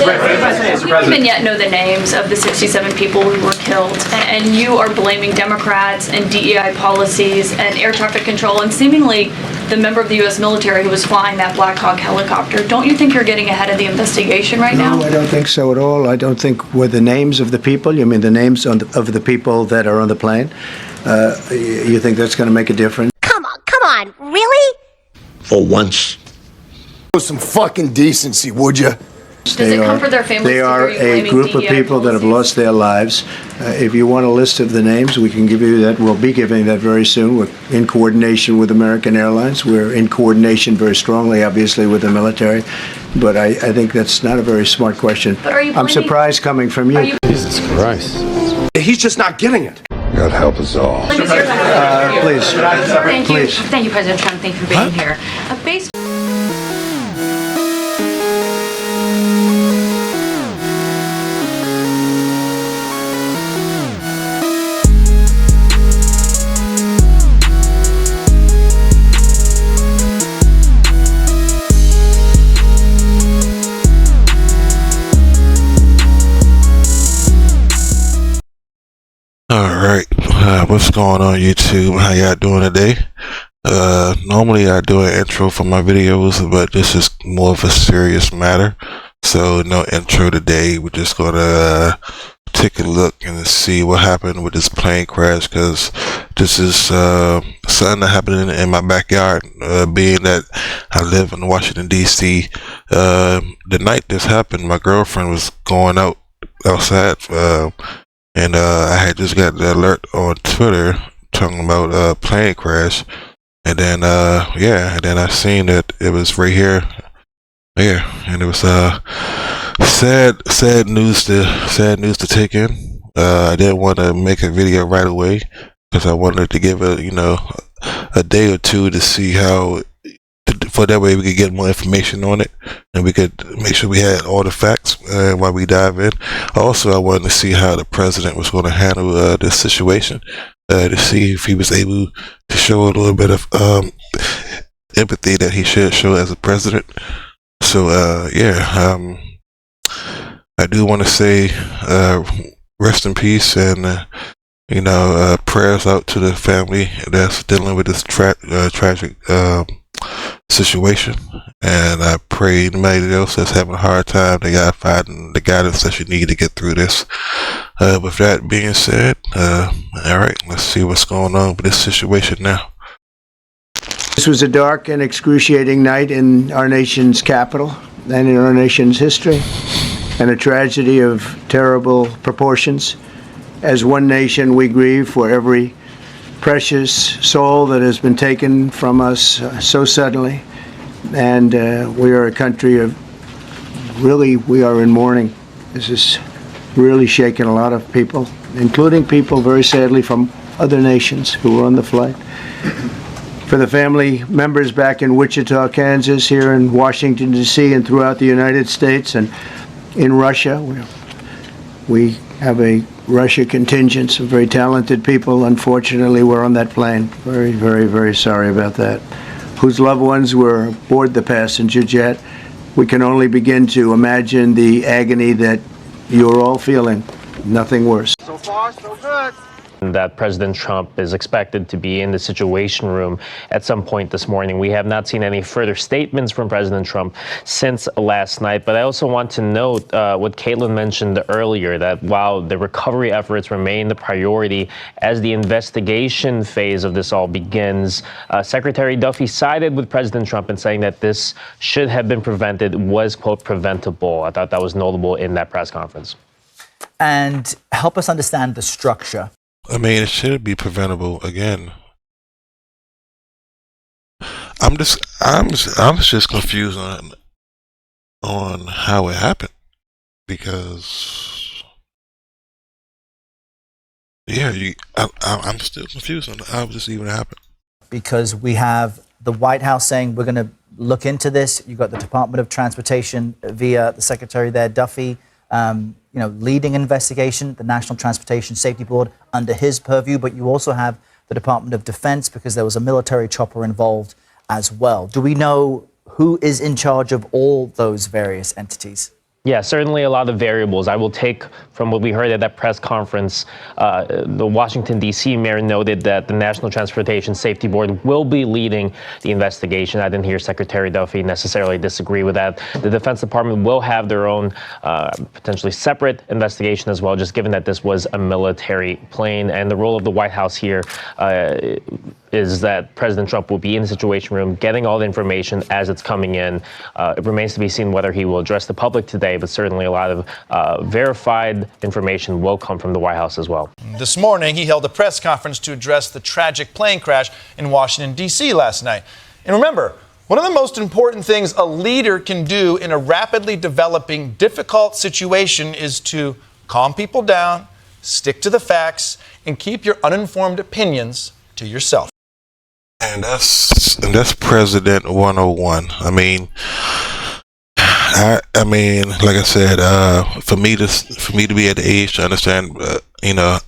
We don't even yet know the names of the 67 people who were killed, and you are blaming Democrats and DEI policies and air traffic control and seemingly the member of the U.S. military who was flying that Black Hawk helicopter. Don't you think you're getting ahead of the investigation right now? No, I don't think so at all. I don't think with the names of the people, you mean the names of the people that are on the plane, you think that's going to make a difference? Come on, really? For once. Some fucking decency, would you? Does it comfort their families? They are a group of people that have lost their lives. If you want a list of the names, we can give you that. We'll be giving that very soon. We're in coordination with American Airlines. We're in coordination very strongly, obviously, with the military. But I think that's not a very smart question. But are you I'm surprised coming from you. Jesus Christ. He's just not getting it. God help us all. Please. Thank you, President Trump. Thank you for being here. Alright, what's going on YouTube? How y'all doing today? Normally I do an intro for my videos, but this is more of a serious matter. So no intro today. We're just gonna take a look and see what happened with this plane crash, because this is something that happened in my backyard, being that I live in Washington DC. The night this happened, my girlfriend was going outside, and I had just got the alert on Twitter talking about a plane crash, and then and then I seen that it was right here, and it was sad news to take in. I didn't want to make a video right away because I wanted to give it a day or two to see how. For that way we could get more information on it, and we could make sure we had all the facts while we dive in. Also, I wanted to see how the president was going to handle this situation, to see if he was able to show a little bit of empathy that he should show as a president. So I do want to say rest in peace, and prayers out to the family that's dealing with this tragic situation, and I pray anybody else that's having a hard time, they gotta find the guidance that you need to get through this. With that being said, alright, let's see what's going on with this situation now. This was a dark and excruciating night in our nation's capital and in our nation's history, and a tragedy of terrible proportions. As one nation, we grieve for every precious soul that has been taken from us so suddenly, and we are a country of we are in mourning. This is really shaken a lot of people, including people very sadly from other nations who were on the flight. For the family members back in Wichita, Kansas, here in Washington DC, and throughout the United States and in Russia, we have a Russia contingent, some very talented people, unfortunately, were on that plane. Very, very, very sorry about that. Whose loved ones were aboard the passenger jet. We can only begin to imagine the agony that you're all feeling. Nothing worse. So far, so good. That President Trump is expected to be in the Situation Room at some point this morning. We have not seen any further statements from President Trump since last night, but I also want to note what Caitlin mentioned earlier, that while the recovery efforts remain the priority as the investigation phase of this all begins, Secretary Duffy sided with President Trump in saying that this should have been prevented, was, quote, preventable. I thought that was notable in that press conference. And help us understand the structure. I mean, it should be preventable again. I'm just confused on how it happened, because I'm still confused on how this even happened. Because we have the White House saying we're going to look into this. You've got the Department of Transportation via the Secretary there, Duffy, leading investigation, the National Transportation Safety Board under his purview, but you also have the Department of Defense because there was a military chopper involved as well. Do we know who is in charge of all those various entities? Yeah, certainly a lot of variables. I will take from what we heard at that press conference, the Washington, D.C. mayor noted that the National Transportation Safety Board will be leading the investigation. I didn't hear Secretary Duffy necessarily disagree with that. The Defense Department will have their own potentially separate investigation as well, just given that this was a military plane. And the role of the White House here is that President Trump will be in the Situation Room, getting all the information as it's coming in. It remains to be seen whether he will address the public today, but certainly a lot of verified information will come from the White House as well. This morning, he held a press conference to address the tragic plane crash in Washington, D.C. last night. And remember, one of the most important things a leader can do in a rapidly developing, difficult situation is to calm people down, stick to the facts, and keep your uninformed opinions to yourself. And that's President 101. I mean, like I said, for me to be at the age to understand,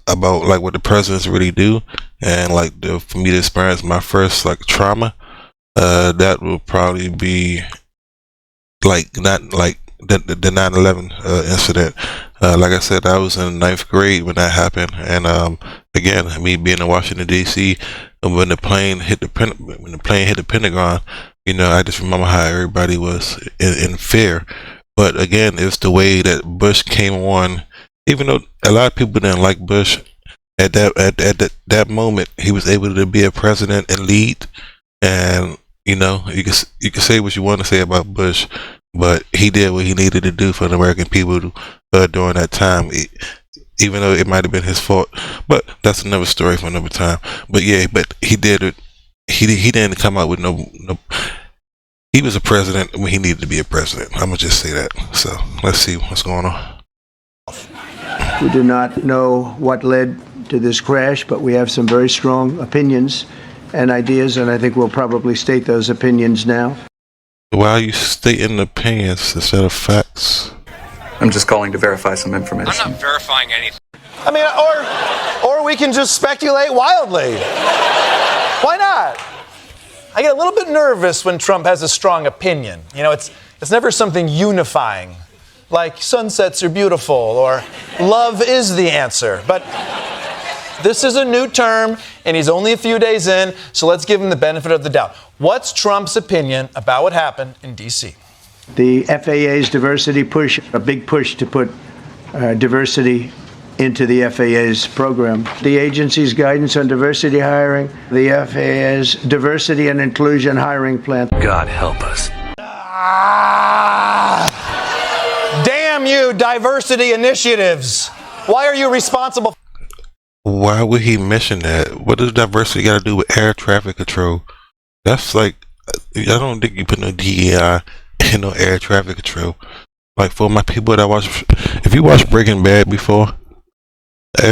about like what the presidents really do, and like for me to experience my first like trauma, that will probably be like not like the 9/11 incident. Like I said, I was in 9th grade when that happened, and again, me being in Washington D.C. when the plane hit the Pentagon, I just remember how everybody was in fear. But again, it's the way that Bush came on. Even though a lot of people didn't like Bush, at that moment, he was able to be a president and lead. And you can say what you want to say about Bush, but he did what he needed to do for the American people during that time. Even though it might have been his fault, but that's another story for another time. But yeah, but he did it. He didn't come out with no. He was a president when he needed to be a president. I'm gonna just say that. So let's see what's going on. We do not know what led to this crash, but we have some very strong opinions and ideas, and I think we'll probably state those opinions now. Why are you stating opinions instead of facts? I'm just calling to verify some information. I'm not verifying anything. I mean, or we can just speculate wildly. Why not? I get a little bit nervous when Trump has a strong opinion. It's never something unifying, like sunsets are beautiful or love is the answer. But this is a new term, and he's only a few days in, so let's give him the benefit of the doubt. What's Trump's opinion about what happened in D.C.? The FAA's diversity push, a big push to put diversity into the FAA's program. The agency's guidance on diversity hiring, the FAA's diversity and inclusion hiring plan. God help us. Damn you, diversity initiatives. Why are you responsible? Why would he mention that? What does diversity got to do with air traffic control? That's like, I don't think you put no DEI in no air traffic control. Like for my people that watch, if you watch Breaking Bad before,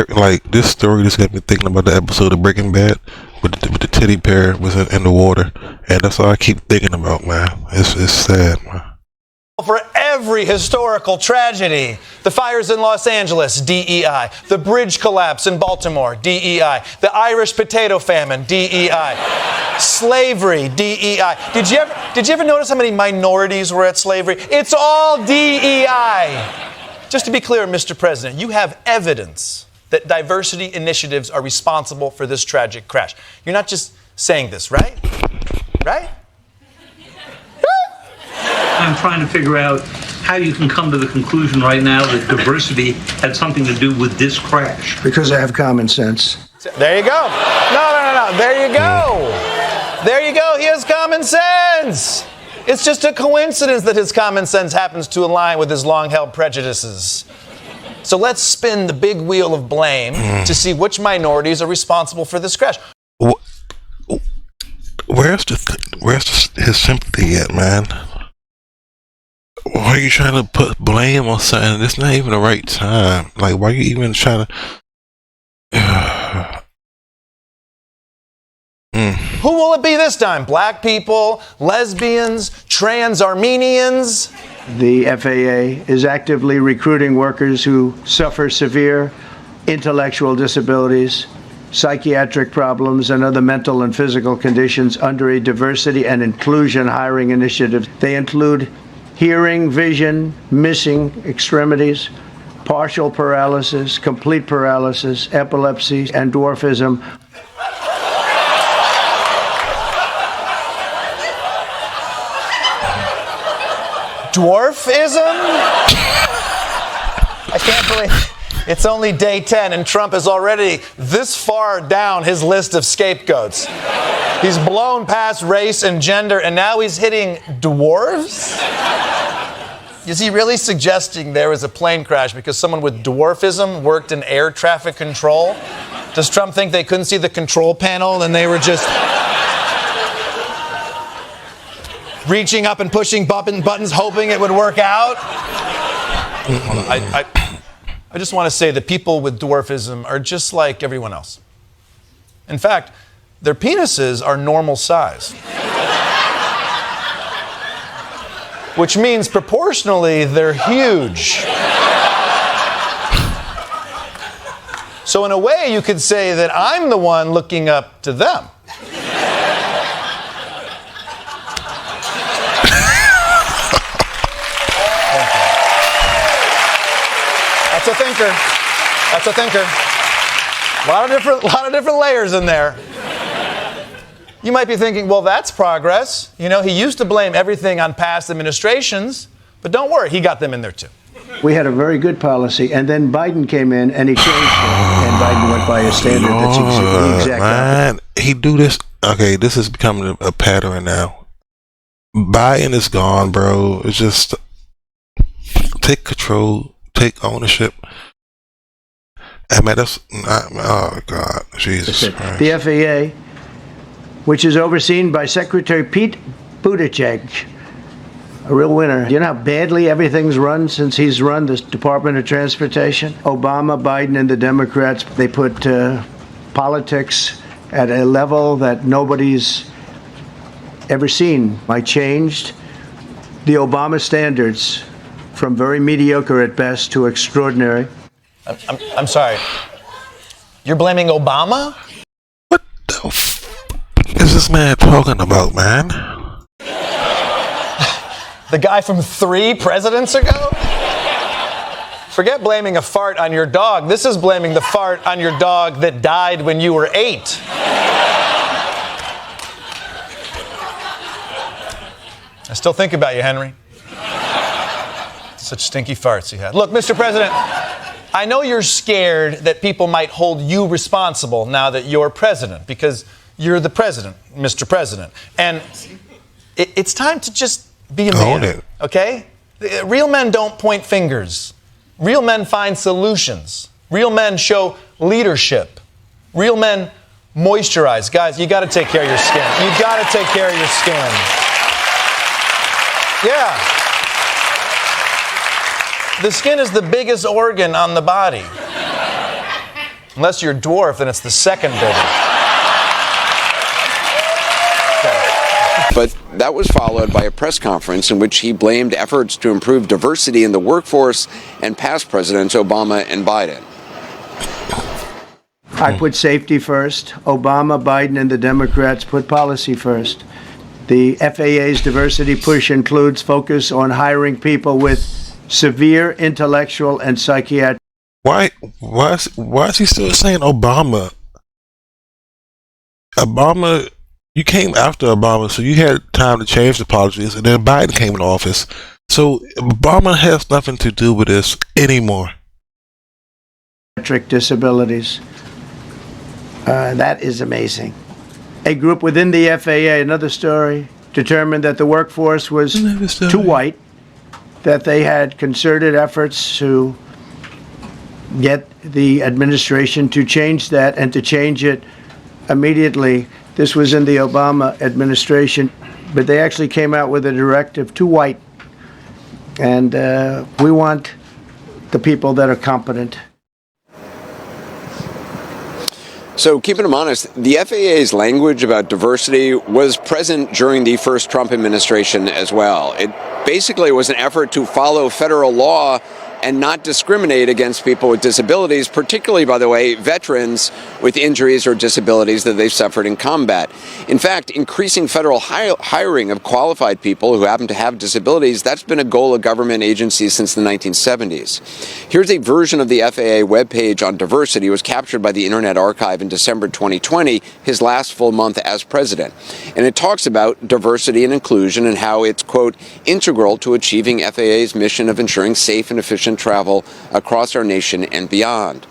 like this story just got me thinking about the episode of Breaking Bad with the teddy bear was in the water, and that's all I keep thinking about, man. It's sad, man. For every historical tragedy, the fires in Los Angeles, DEI. The bridge collapse in Baltimore, DEI. The Irish potato famine, DEI. Slavery, DEI. Did you ever notice how many minorities were at slavery? It's all DEI. Just to be clear, Mr. President, you have evidence that diversity initiatives are responsible for this tragic crash. You're not just saying this, right? Right? I'm trying to figure out how you can come to the conclusion right now that diversity had something to do with this crash. Because I have common sense. There you go. No. There you go. There you go. He has common sense. It's just a coincidence that his common sense happens to align with his long-held prejudices. So let's spin the big wheel of blame to see which minorities are responsible for this crash. Where's his sympathy at, man? Why are you trying to put blame on something? It's not even the right time. Like, why are you even trying to... Who will it be this time? Black people, lesbians, trans Armenians? The FAA is actively recruiting workers who suffer severe intellectual disabilities, psychiatric problems, and other mental and physical conditions under a diversity and inclusion hiring initiative. They include hearing, vision, missing extremities, partial paralysis, complete paralysis, epilepsy, and dwarfism. Dwarfism? I can't believe it's only day 10 and Trump is already this far down his list of scapegoats. He's blown past race and gender and now he's hitting dwarves? Is he really suggesting there was a plane crash because someone with dwarfism worked in air traffic control? Does Trump think they couldn't see the control panel and they were just reaching up and pushing buttons hoping it would work out? I just want to say that people with dwarfism are just like everyone else. In fact, their penises are normal size. Which means proportionally they're huge. So in a way you could say that I'm the one looking up to them. That's a thinker. That's a thinker. A lot of different layers in there. You might be thinking, well, that's progress. You know, he used to blame everything on past administrations, but don't worry, he got them in there too. We had a very good policy, and then Biden came in and he changed it, and Biden went by a standard that's the exact opposite. He do this. Okay, this is becoming a pattern now. Biden is gone, bro. It's just take control, take ownership. I mean, that's not, oh God, Jesus Christ. The FAA, which is overseen by Secretary Pete Buttigieg, a real winner. You know how badly everything's run since he's run this Department of Transportation? Obama, Biden, and the Democrats, they put politics at a level that nobody's ever seen. I changed the Obama standards from very mediocre at best to extraordinary. I'm sorry. You're blaming Obama? What the is this man talking about, man? The guy from 3 presidents ago? Forget blaming a fart on your dog. This is blaming the fart on your dog that died when you were 8. I still think about you, Henry. Such stinky farts you had. Look, Mr. President, I know you're scared that people might hold you responsible now that you're president, because you're the president, Mr. President. And it's time to just be a man, okay? Real men don't point fingers. Real men find solutions. Real men show leadership. Real men moisturize. Guys, you got to take care of your skin. You got to take care of your skin. Yeah. The skin is the biggest organ on the body. Unless you're dwarf, then it's the second biggest. But that was followed by a press conference in which he blamed efforts to improve diversity in the workforce and past presidents Obama and Biden. I put safety first. Obama, Biden, and the Democrats put policy first. The FAA's diversity push includes focus on hiring people with severe intellectual and psychiatric. Why is he still saying Obama? Obama, you came after Obama, so you had time to change the policies, and then Biden came in office. So Obama has nothing to do with this anymore. Disabilities. That is amazing. A group within the FAA, another story, determined that the workforce was too white, that they had concerted efforts to get the administration to change that and to change it immediately. This was in the Obama administration, but they actually came out with a directive, too white. And we want the people that are competent. So keeping them honest, the FAA's language about diversity was present during the first Trump administration as well. It basically was an effort to follow federal law and not discriminate against people with disabilities, particularly, by the way, veterans with injuries or disabilities that they've suffered in combat. In fact, increasing federal hiring of qualified people who happen to have disabilities, that's been a goal of government agencies since the 1970s. Here's a version of the FAA webpage on diversity. It was captured by the Internet Archive in December 2020, his last full month as president. And it talks about diversity and inclusion and how it's, quote, integral to achieving FAA's mission of ensuring safe and efficient travel across our nation and beyond.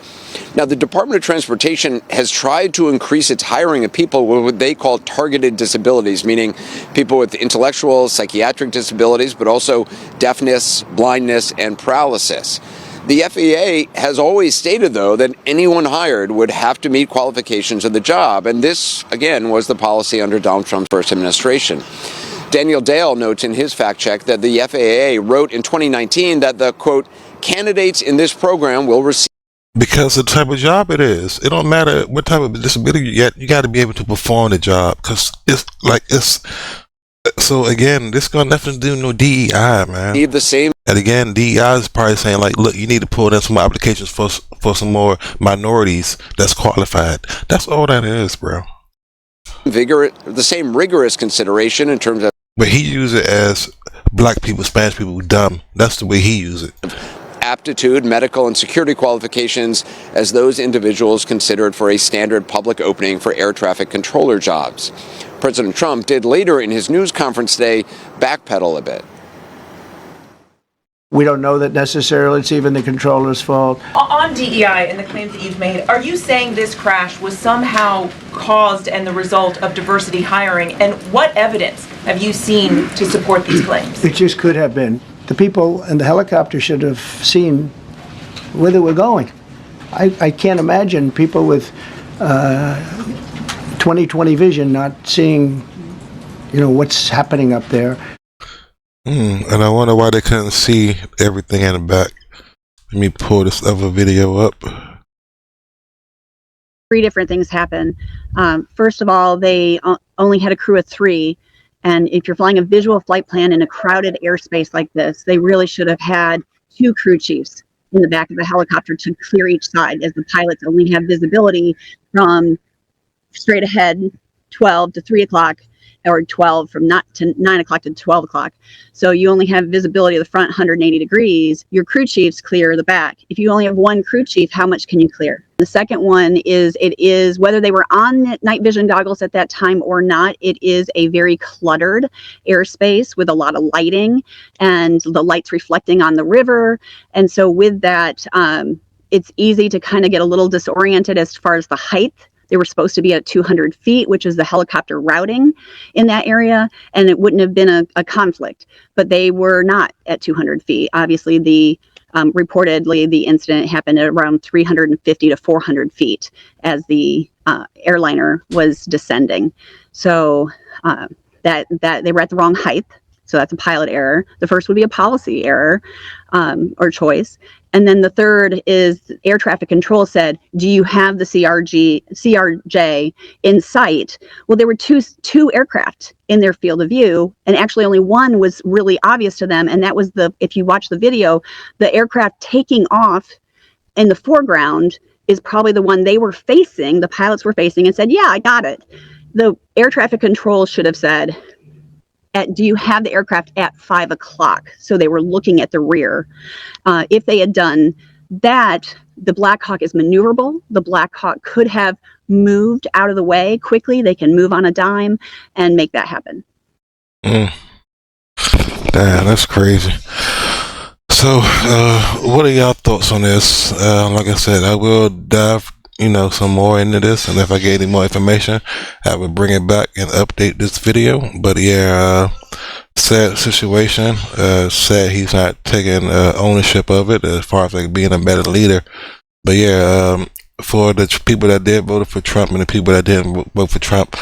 Now, the Department of Transportation has tried to increase its hiring of people with what they call targeted disabilities, meaning people with intellectual, psychiatric disabilities, but also deafness, blindness, and paralysis. The FAA has always stated, though, that anyone hired would have to meet qualifications of the job, and this, again, was the policy under Donald Trump's first administration. Daniel Dale notes in his fact check that the FAA wrote in 2019 that the, quote, candidates in this program will receive. Because of the type of job it is. It don't matter what type of disability you get, you got to be able to perform the job. Because so again, this got nothing to do with no DEI, man. Need the same. And again, DEI is probably saying, like, look, you need to pull in some more applications for some more minorities that's qualified. That's all that is, bro. The same rigorous consideration in terms of. But he used it as black people, Spanish people, dumb. That's the way he used it. Aptitude, medical, and security qualifications as those individuals considered for a standard public opening for air traffic controller jobs. President Trump did later in his news conference today backpedal a bit. We don't know that necessarily it's even the controller's fault. On DEI and the claims that you've made, are you saying this crash was somehow caused and the result of diversity hiring? And what evidence have you seen to support these claims? It just could have been. The people in the helicopter should have seen where they were going. I can't imagine people with 20/20 vision not seeing, what's happening up there. And I wonder why they couldn't see everything in the back. Let me pull this other video up. 3 different things happen. First of all, they only had a crew of 3. And if you're flying a visual flight plan in a crowded airspace like this, they really should have had 2 crew chiefs in the back of the helicopter to clear each side, as the pilots only have visibility from straight ahead 12 to 3 o'clock, or 12 from 9 o'clock to 12 o'clock. So you only have visibility of the front 180 degrees. Your crew chiefs clear the back. If you only have 1 crew chief, how much can you clear? The second one is, it is, whether they were on night vision goggles at that time or not, it is a very cluttered airspace with a lot of lighting and the lights reflecting on the river. And so with that, it's easy to kind of get a little disoriented as far as the height. They were supposed to be at 200 feet, which is the helicopter routing in that area, and it wouldn't have been a conflict. But they were not at 200 feet. Obviously, reportedly, the incident happened at around 350 to 400 feet as the airliner was descending. So that they were at the wrong height. So that's a pilot error. The first would be a policy error or choice. And then the third is air traffic control said, do you have the CRJ in sight? Well, there were two aircraft in their field of view, and actually only one was really obvious to them. And that was if you watch the video, the aircraft taking off in the foreground is probably the one they were facing, the pilots were facing, and said, yeah, I got it. The air traffic control should have said, do you have the aircraft at 5 o'clock? So they were looking at the rear. If they had done that, the Black Hawk is maneuverable. The Black Hawk could have moved out of the way quickly. They can move on a dime and make that happen. Damn, that's crazy. So, what are y'all thoughts on this? Like I said, I will dive some more into this, and if I get any more information, I will bring it back and update this video. But yeah, sad situation. Sad he's not taking ownership of it as far as like being a better leader. But yeah, for the people that did vote for Trump and the people that didn't vote for Trump,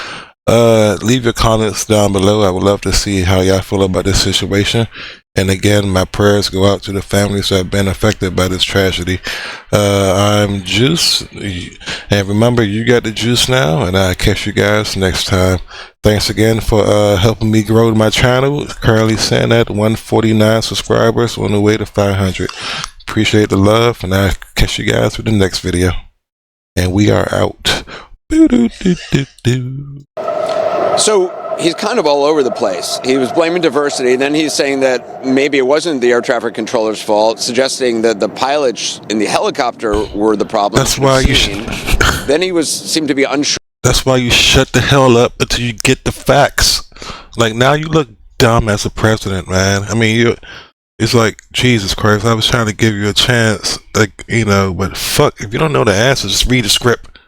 leave your comments down below. I would love to see how y'all feel about this situation. And again, my prayers go out to the families that have been affected by this tragedy. I'm Juice, and remember, you got the juice now, and I'll catch you guys next time. Thanks again for helping me grow my channel. Currently sitting at 149 subscribers on the way to 500. Appreciate the love, and I'll catch you guys with the next video. And we are out. So he's kind of all over the place. He was blaming diversity, then he's saying that maybe it wasn't the air traffic controller's fault, suggesting that the pilots in the helicopter were the problem. That's why you then he seemed to be unsure. That's why you shut the hell up until you get the facts. Like, now you look dumb as a president, man. I mean, it's like, Jesus Christ, I was trying to give you a chance, like, you know, but fuck, if you don't know the answer, just read the script.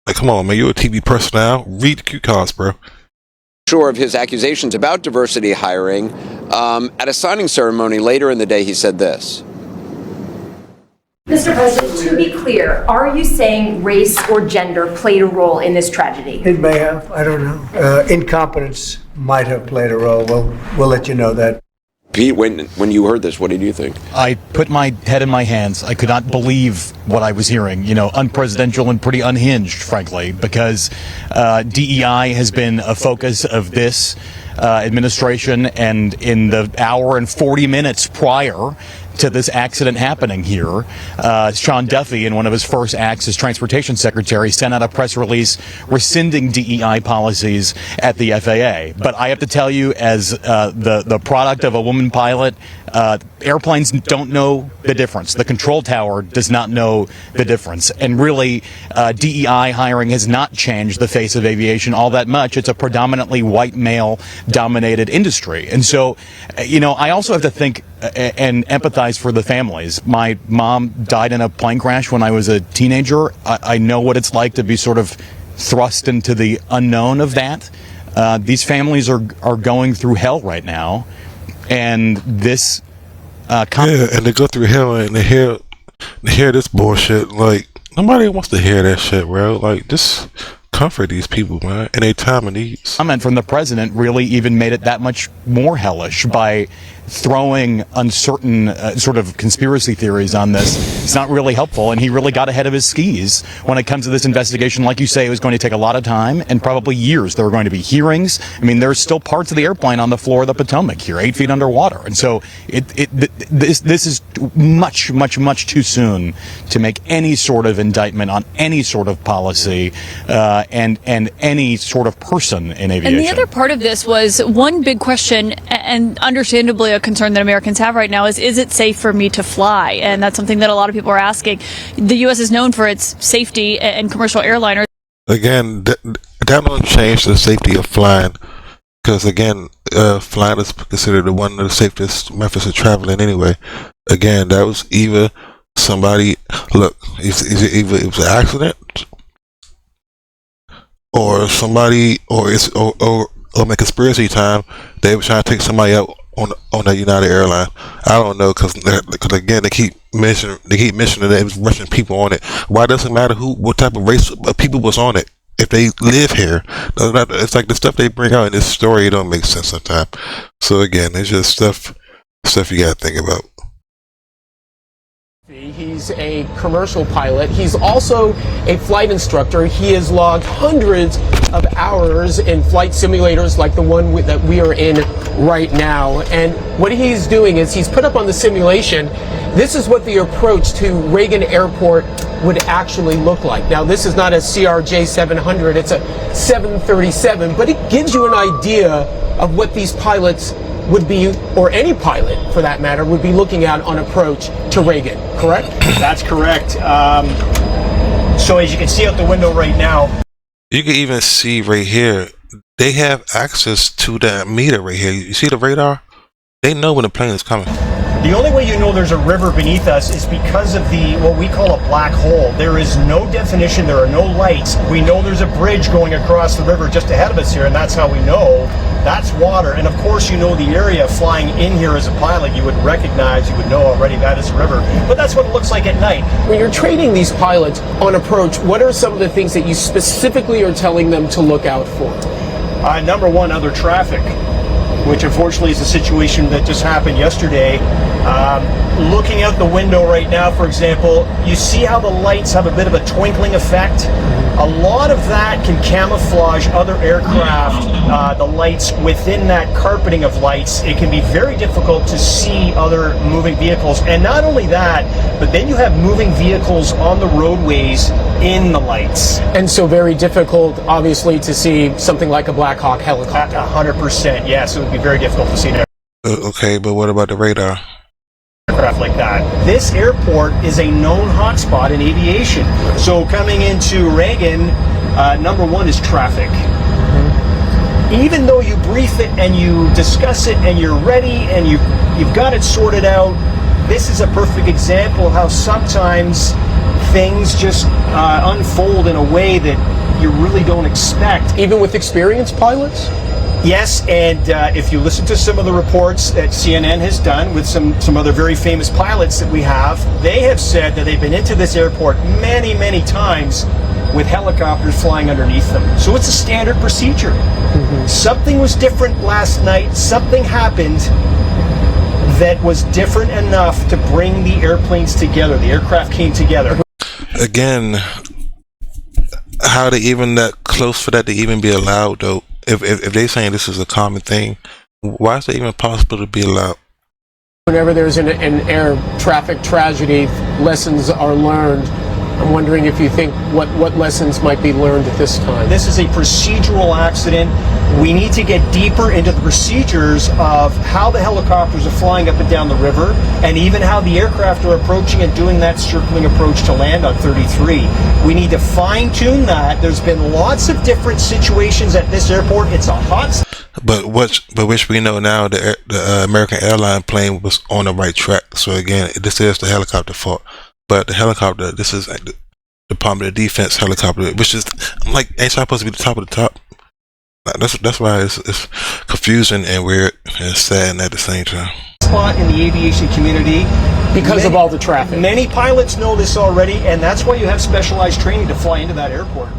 Like, come on, man, you're a TV personnel. Read the cue cards, bro. Sure of his accusations about diversity hiring. At a signing ceremony later in the day, he said this. Mr. President, to be clear, are you saying race or gender played a role in this tragedy? It may have. I don't know. Incompetence might have played a role. We'll let you know that. Pete, when you heard this, what did you think? I put my head in my hands. I could not believe what I was hearing. You know, unpresidential and pretty unhinged, frankly, because DEI has been a focus of this administration, and in the hour and 40 minutes prior to this accident happening here, Sean Duffy, in one of his first acts as transportation secretary, sent out a press release rescinding DEI policies at the FAA. But I have to tell you, as the product of a woman pilot, airplanes don't know the difference. The control tower does not know the difference. And really, DEI hiring has not changed the face of aviation all that much. It's a predominantly white male-dominated industry. And so, you know, I also have to think and empathize for the families. My mom died in a plane crash when I was a teenager. I know what it's like to be sort of thrust into the unknown of that. These families are going through hell right now, and this yeah, and they go through hell and they hear this bullshit. Like, nobody wants to hear that shit, bro. Like, just comfort these people, man, in a time of need. Comment from the president really even made it that much more hellish by throwing uncertain sort of conspiracy theories on this. It's not really helpful, and he really got ahead of his skis when it comes to this investigation. Like you say, it was going to take a lot of time and probably years. There were going to be hearings. I mean, there's still parts of the airplane on the floor of the Potomac here, 8 feet underwater, and so this is much, much, much too soon to make any sort of indictment on any sort of policy and any sort of person in aviation. And the other part of this was one big question, and understandably a concern that Americans have right now is it safe for me to fly? And that's something that a lot of people are asking. The U.S. is known for its safety, and commercial airliners. Again, that don't change the safety of flying, because again, flying is considered one of the safest methods of traveling anyway. Again, that was either somebody, look, either it was an accident, or somebody, or a conspiracy time, they were trying to take somebody out on the United airline. I don't know, because again, they keep mentioning that it was Russian people on it. Why does it matter what type of race of people was on it if they live here? It's like the stuff they bring out in this story, it don't make sense sometimes. So again, it's just stuff you gotta think about. He's a commercial pilot. He's also a flight instructor. He has logged hundreds of hours in flight simulators like the one that we are in right now. And what he's doing is he's put up on the simulation, this is what the approach to Reagan Airport would actually look like. Now, this is not a CRJ 700, it's a 737, but it gives you an idea of what these pilots would be, or any pilot for that matter, would be looking at on approach to Reagan, correct? That's correct. So as you can see out the window right now. You can even see right here, they have access to that meter right here. You see the radar? They know when the plane is coming. The only way you know there's a river beneath us is because of what we call a black hole. There is no definition, there are no lights. We know there's a bridge going across the river just ahead of us here, and that's how we know that's water. And of course, you know the area flying in here as a pilot, you would recognize, you would know already that is a river. But that's what it looks like at night. When you're training these pilots on approach, what are some of the things that you specifically are telling them to look out for? Number one, other traffic. which unfortunately is a situation that just happened yesterday. Looking out the window right now, for example, you see how the lights have a bit of a twinkling effect? A lot of that can camouflage other aircraft, the lights within that carpeting of lights. It can be very difficult to see other moving vehicles. And not only that, but then you have moving vehicles on the roadways in the lights. And so very difficult, obviously, to see something like a Black Hawk helicopter. 100%, yes, it would be very difficult to see an Okay, but what about the radar? aircraft like that. This airport is a known hotspot in aviation. So coming into Reagan, number one is traffic. Even though you brief it and you discuss it and you're ready and you've got it sorted out, this is a perfect example of how sometimes things just unfold in a way that you really don't expect. Even with experienced pilots? Yes, and if you listen to some of the reports that CNN has done with some other very famous pilots that we have, they have said that they've been into this airport many, many times with helicopters flying underneath them. So it's a standard procedure. Something was different last night. Something happened that was different enough to bring the airplanes together. The aircraft came together. Again, how to even that close for that to even be allowed, though? If they're saying this is a common thing, why is it even possible to be allowed? Whenever there's an air traffic tragedy, lessons are learned. I'm wondering if you think what lessons might be learned at this time. This is a procedural accident. We need to get deeper into the procedures of how the helicopters are flying up and down the river, and even how the aircraft are approaching and doing that circling approach to land on 33. We need to fine-tune that. There's been lots of different situations at this airport. It's a hot... But which we know now, the American airline plane was on the right track. So again, this is the helicopter fault. But the helicopter, this is the Department of Defense helicopter, which is like ain't supposed to be the top of the top. That's why it's confusing and weird and sad at the same time. Spot in the aviation community because of all the traffic. Many pilots know this already, and that's why you have specialized training to fly into that airport.